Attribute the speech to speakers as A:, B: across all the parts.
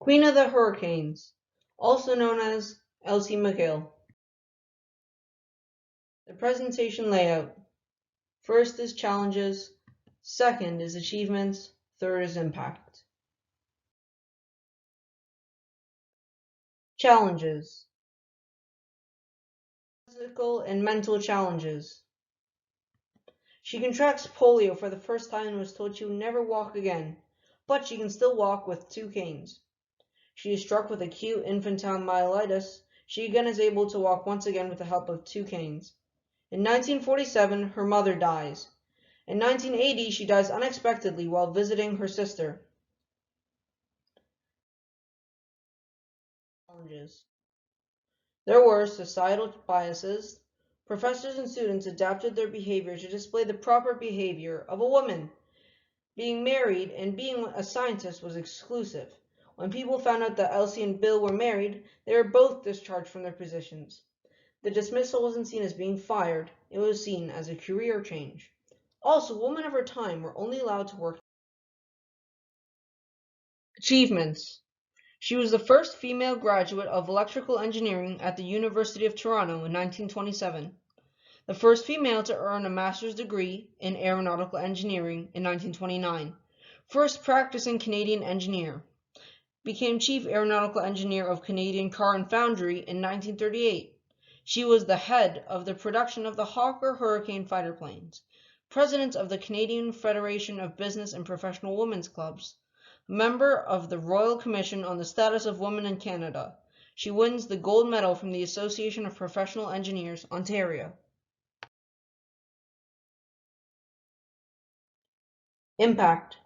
A: Queen of the Hurricanes, also known as Elsie MacGill. The presentation layout. First is challenges, second is achievements, third is impact. Challenges. Physical and mental challenges. She contracts polio for the first time and was told she would never walk again, but she can still walk with 2 canes. She is struck with acute infantile myelitis. She again is able to walk once again with the help of 2 canes. In 1947, her mother dies. In 1980, she dies unexpectedly while visiting her sister. Challenges. There were societal biases. Professors and students adapted their behavior to display the proper behavior of a woman. Being married and being a scientist was exclusive. When people found out that Elsie and Bill were married, they were both discharged from their positions. The dismissal wasn't seen as being fired, it was seen as a career change. Also, women of her time were only allowed to work. Achievements. She was the first female graduate of electrical engineering at the University of Toronto in 1927, the first female to earn a master's degree in aeronautical engineering in 1929, first practicing Canadian engineer, became chief aeronautical engineer of Canadian Car and Foundry in 1938. She was the head of the production of the Hawker Hurricane fighter planes, president of the Canadian Federation of Business and Professional Women's Clubs, member of the Royal Commission on the Status of Women in Canada. She wins the gold medal from the Association of Professional Engineers, Ontario. Impact.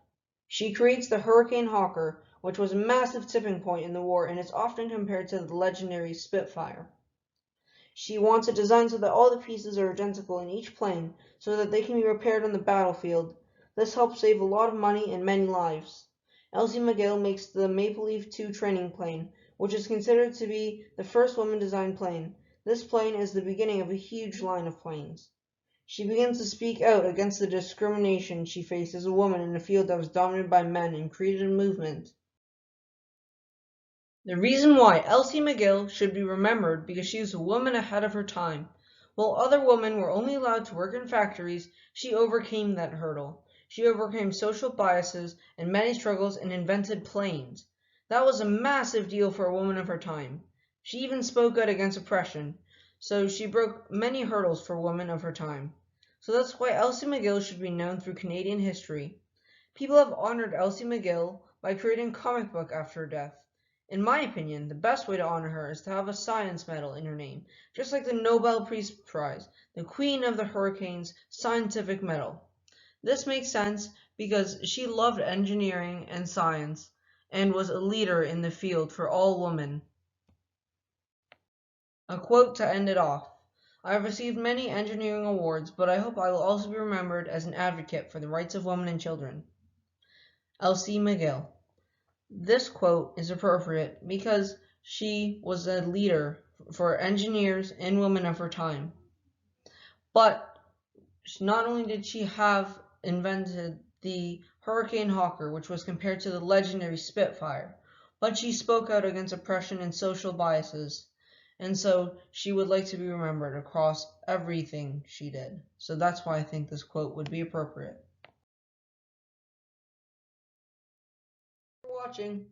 A: She creates the Hurricane Hawker, which was a massive tipping point in the war and is often compared to the legendary Spitfire. She wants it designed so that all the pieces are identical in each plane so that they can be repaired on the battlefield. This helps save a lot of money and many lives. Elsie MacGill makes the Maple Leaf 2 training plane, which is considered to be the first woman-designed plane. This plane is the beginning of a huge line of planes. She begins to speak out against the discrimination she faced as a woman in a field that was dominated by men and created a movement. The reason why Elsie MacGill should be remembered because she was a woman ahead of her time. While other women were only allowed to work in factories, she overcame that hurdle. She overcame social biases and many struggles and invented planes. That was a massive deal for a woman of her time. She even spoke out against oppression, so she broke many hurdles for women of her time. So that's why Elsie MacGill should be known through Canadian history. People have honored Elsie MacGill by creating a comic book after her death. In my opinion, the best way to honor her is to have a science medal in her name, just like the Nobel Peace Prize, the Queen of the Hurricanes Scientific Medal. This makes sense because she loved engineering and science and was a leader in the field for all women. A quote to end it off. I have received many engineering awards, but I hope I will also be remembered as an advocate for the rights of women and children. Elsie MacGill. This quote is appropriate because she was a leader for engineers and women of her time. But not only did she have invented the Hurricane Hawker, which was compared to the legendary Spitfire, but she spoke out against oppression and social biases. And so she would like to be remembered across everything she did. So that's why I think this quote would be appropriate. Thanks for watching.